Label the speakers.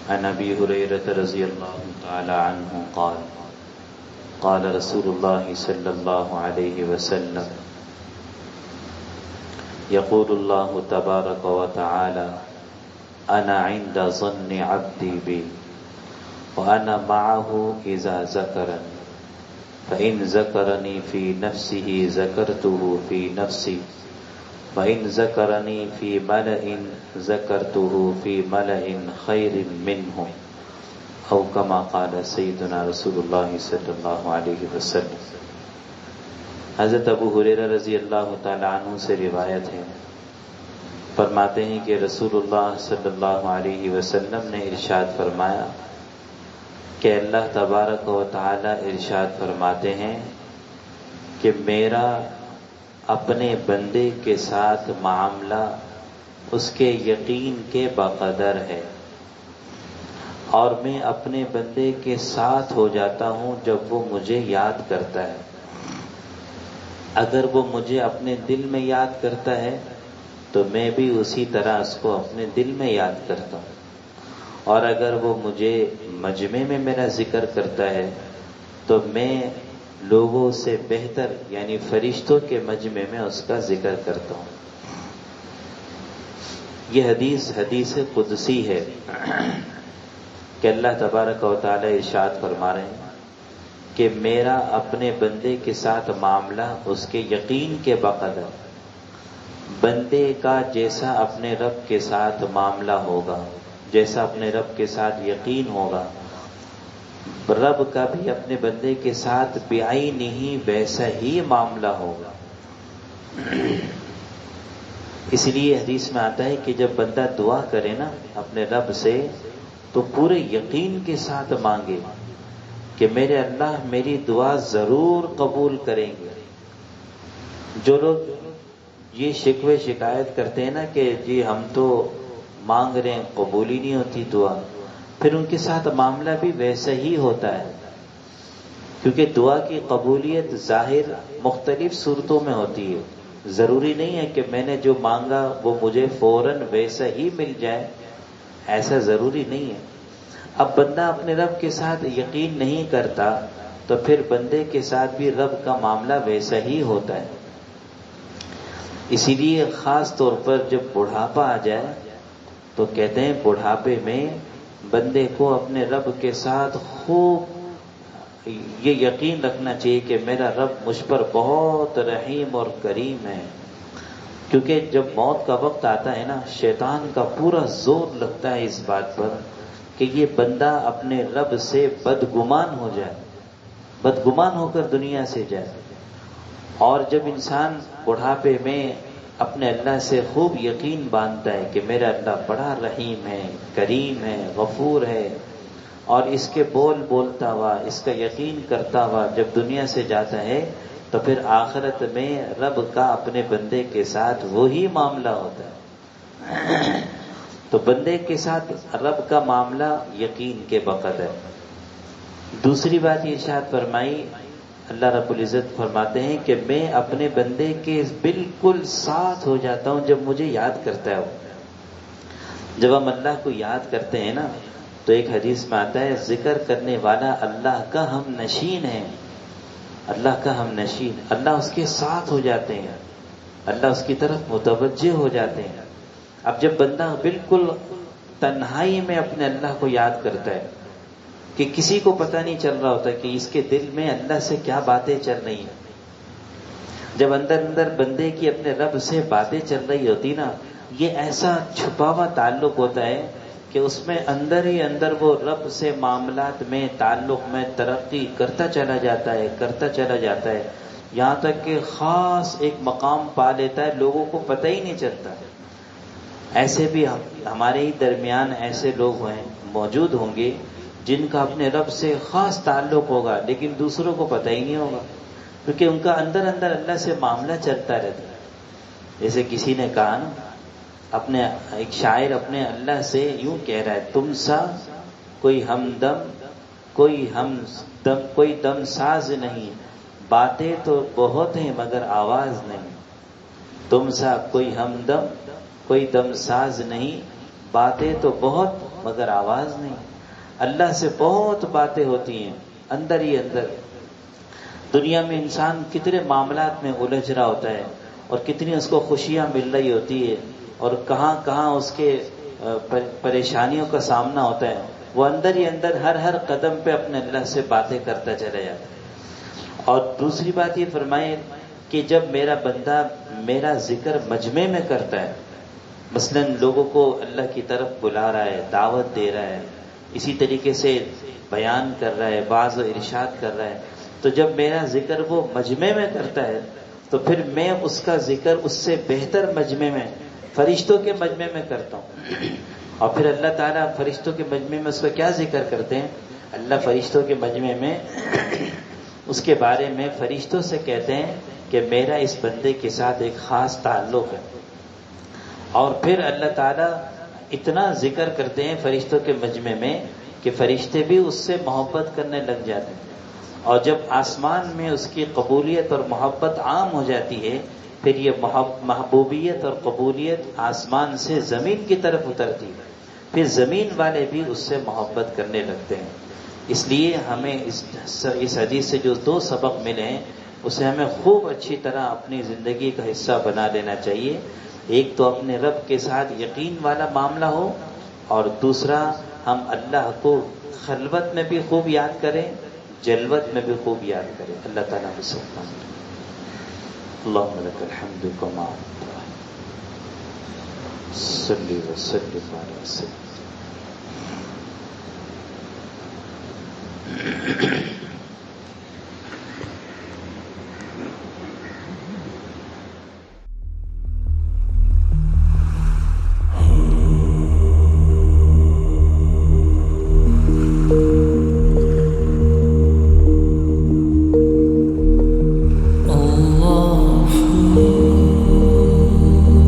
Speaker 1: عن ابي هريره رضي الله تعالى عنه قال قال رسول الله صلى الله عليه وسلم يقول الله تبارك وتعالى انا عند ظن عبدي بي وانا معه اذا ذكرني فإن ذكرني في نفسه ذكرته في نفسي وإن ذكرني في ملأ ذكرته في ملأ خير منه أو كما قال سيدنا رسول الله صلی اللہ علیہ وسلم۔ حضرت ابو ہریرہ رضی اللہ تعالی عنہ سے روایت ہے، فرماتے ہیں کہ رسول اللہ صلی اللہ علیہ وسلم نے ارشاد فرمایا کہ اللہ تبارک و تعالی ارشاد فرماتے ہیں کہ میرا اپنے بندے کے ساتھ معاملہ اس کے یقین کے بقدر ہے، اور میں اپنے بندے کے ساتھ ہو جاتا ہوں جب وہ مجھے یاد کرتا ہے۔ اگر وہ مجھے اپنے دل میں یاد کرتا ہے تو میں بھی اسی طرح اس کو اپنے دل میں یاد کرتا ہوں، اور اگر وہ مجھے مجمع میں میرا ذکر کرتا ہے تو میں لوگوں سے بہتر یعنی فرشتوں کے مجمع میں اس کا ذکر کرتا ہوں۔ یہ حدیث قدسی ہے کہ اللہ تبارک و تعالی ارشاد فرما رہے ہیں کہ میرا اپنے بندے کے ساتھ معاملہ اس کے یقین کے بقدر، بندے کا جیسا اپنے رب کے ساتھ معاملہ ہوگا، جیسا اپنے رب کے ساتھ یقین ہوگا، رب کا بھی اپنے بندے کے ساتھ بعینہ ویسا ہی معاملہ ہوگا۔ اس لیے حدیث میں آتا ہے کہ جب بندہ دعا کرے نا اپنے رب سے تو پورے یقین کے ساتھ مانگے کہ میرے اللہ میری دعا ضرور قبول کریں گے۔ جو لوگ یہ شکوے شکایت کرتے ہیں نا کہ جی ہم تو مانگ رہے ہیں قبول ہی نہیں ہوتی دعا، پھر ان کے ساتھ معاملہ بھی ویسا ہی ہوتا ہے، کیونکہ دعا کی قبولیت ظاہر مختلف صورتوں میں ہوتی ہے۔ ضروری نہیں ہے کہ میں نے جو مانگا وہ مجھے فوراً ویسا ہی مل جائے، ایسا ضروری نہیں ہے۔ اب بندہ اپنے رب کے ساتھ یقین نہیں کرتا تو پھر بندے کے ساتھ بھی رب کا معاملہ ویسا ہی ہوتا ہے۔ اسی لیے خاص طور پر جب بڑھاپا آ جائے تو کہتے ہیں بڑھاپے میں بندے کو اپنے رب کے ساتھ خوب یہ یقین رکھنا چاہیے کہ میرا رب مجھ پر بہت رحیم اور کریم ہے، کیونکہ جب موت کا وقت آتا ہے نا شیطان کا پورا زور لگتا ہے اس بات پر کہ یہ بندہ اپنے رب سے بدگمان ہو جائے، بدگمان ہو کر دنیا سے جائے۔ اور جب انسان بڑھاپے میں اپنے اللہ سے خوب یقین باندھتا ہے کہ میرا اللہ بڑا رحیم ہے، کریم ہے، غفور ہے، اور اس کے بولتا ہوا، اس کا یقین کرتا ہوا جب دنیا سے جاتا ہے تو پھر آخرت میں رب کا اپنے بندے کے ساتھ وہی معاملہ ہوتا ہے۔ تو بندے کے ساتھ رب کا معاملہ یقین کے بقدر ہے۔ دوسری بات یہ ارشاد فرمائی، اللہ رب العزت فرماتے ہیں کہ میں اپنے بندے کے بالکل ساتھ ہو جاتا ہوں جب مجھے یاد کرتا ہے۔ جب ہم اللہ کو یاد کرتے ہیں نا تو ایک حدیث میں آتا ہے ذکر کرنے والا اللہ کا ہم نشین ہے، اللہ کا ہم نشین، اللہ اس کے ساتھ ہو جاتے ہیں، اللہ اس کی طرف متوجہ ہو جاتے ہیں۔ اب جب بندہ بالکل تنہائی میں اپنے اللہ کو یاد کرتا ہے کہ کسی کو پتہ نہیں چل رہا ہوتا کہ اس کے دل میں اللہ سے کیا باتیں چل رہی ہیں، جب اندر اندر بندے کی اپنے رب سے باتیں چل رہی ہوتی نا، یہ ایسا چھپا ہوا تعلق ہوتا ہے کہ اس میں اندر ہی اندر وہ رب سے معاملات میں تعلق میں ترقی کرتا چلا جاتا ہے، یہاں تک کہ خاص ایک مقام پا لیتا ہے، لوگوں کو پتہ ہی نہیں چلتا۔ ایسے بھی ہمارے ہی درمیان ایسے لوگ موجود ہوں گے جن کا اپنے رب سے خاص تعلق ہوگا لیکن دوسروں کو پتہ ہی نہیں ہوگا، کیونکہ ان کا اندر اندر اللہ سے معاملہ چلتا رہتا ہے۔ جیسے کسی نے کہا نا، اپنے ایک شاعر اپنے اللہ سے یوں کہہ رہا ہے، تم سا کوئی ہمدم کوئی دم ساز نہیں، باتیں تو بہت ہیں مگر آواز نہیں، تم سا کوئی ہمدم کوئی دم ساز نہیں، باتیں تو بہت مگر آواز نہیں. اللہ سے بہت باتیں ہوتی ہیں اندر ہی اندر. دنیا میں انسان کتنے معاملات میں الجھ رہا ہوتا ہے اور کتنی اس کو خوشیاں مل رہی ہوتی ہے اور کہاں کہاں اس کے پریشانیوں کا سامنا ہوتا ہے. وہ اندر ہی اندر ہر قدم پہ اپنے اللہ سے باتیں کرتا چلا جاتا ہے. اور دوسری بات یہ فرمائے کہ جب میرا بندہ میرا ذکر مجمع میں کرتا ہے، مثلا لوگوں کو اللہ کی طرف بلا رہا ہے، دعوت دے رہا ہے، اسی طریقے سے بیان کر رہا ہے، واعظ و ارشاد کر رہا ہے، تو جب میرا ذکر وہ مجمع میں کرتا ہے تو پھر میں اس کا ذکر اس سے بہتر مجمع میں، فرشتوں کے مجمع میں کرتا ہوں. اور پھر اللہ تعالیٰ فرشتوں کے مجمع میں اس کا کیا ذکر کرتے ہیں؟ اللہ فرشتوں کے مجمع میں اس کے بارے میں فرشتوں سے کہتے ہیں کہ میرا اس بندے کے ساتھ ایک خاص تعلق ہے. اور پھر اللہ تعالیٰ اتنا ذکر کرتے ہیں فرشتوں کے مجمع میں کہ فرشتے بھی اس سے محبت کرنے لگ جاتے ہیں. اور جب آسمان میں اس کی قبولیت اور محبت عام ہو جاتی ہے، پھر یہ محبوبیت اور قبولیت آسمان سے زمین کی طرف اترتی ہے، پھر زمین والے بھی اس سے محبت کرنے لگتے ہیں. اس لیے ہمیں اس حدیث سے جو دو سبق ملے ہیں اسے ہمیں خوب اچھی طرح اپنی زندگی کا حصہ بنا لینا چاہیے. ایک تو اپنے رب کے ساتھ یقین والا معاملہ ہو، اور دوسرا ہم اللہ کو خلوت میں بھی خوب یاد کریں، جلوت میں بھی خوب یاد کریں. اللہ تعالیٰ ہم سب کو اللہم لک الحمد کما صلی وسلم علی سیدنا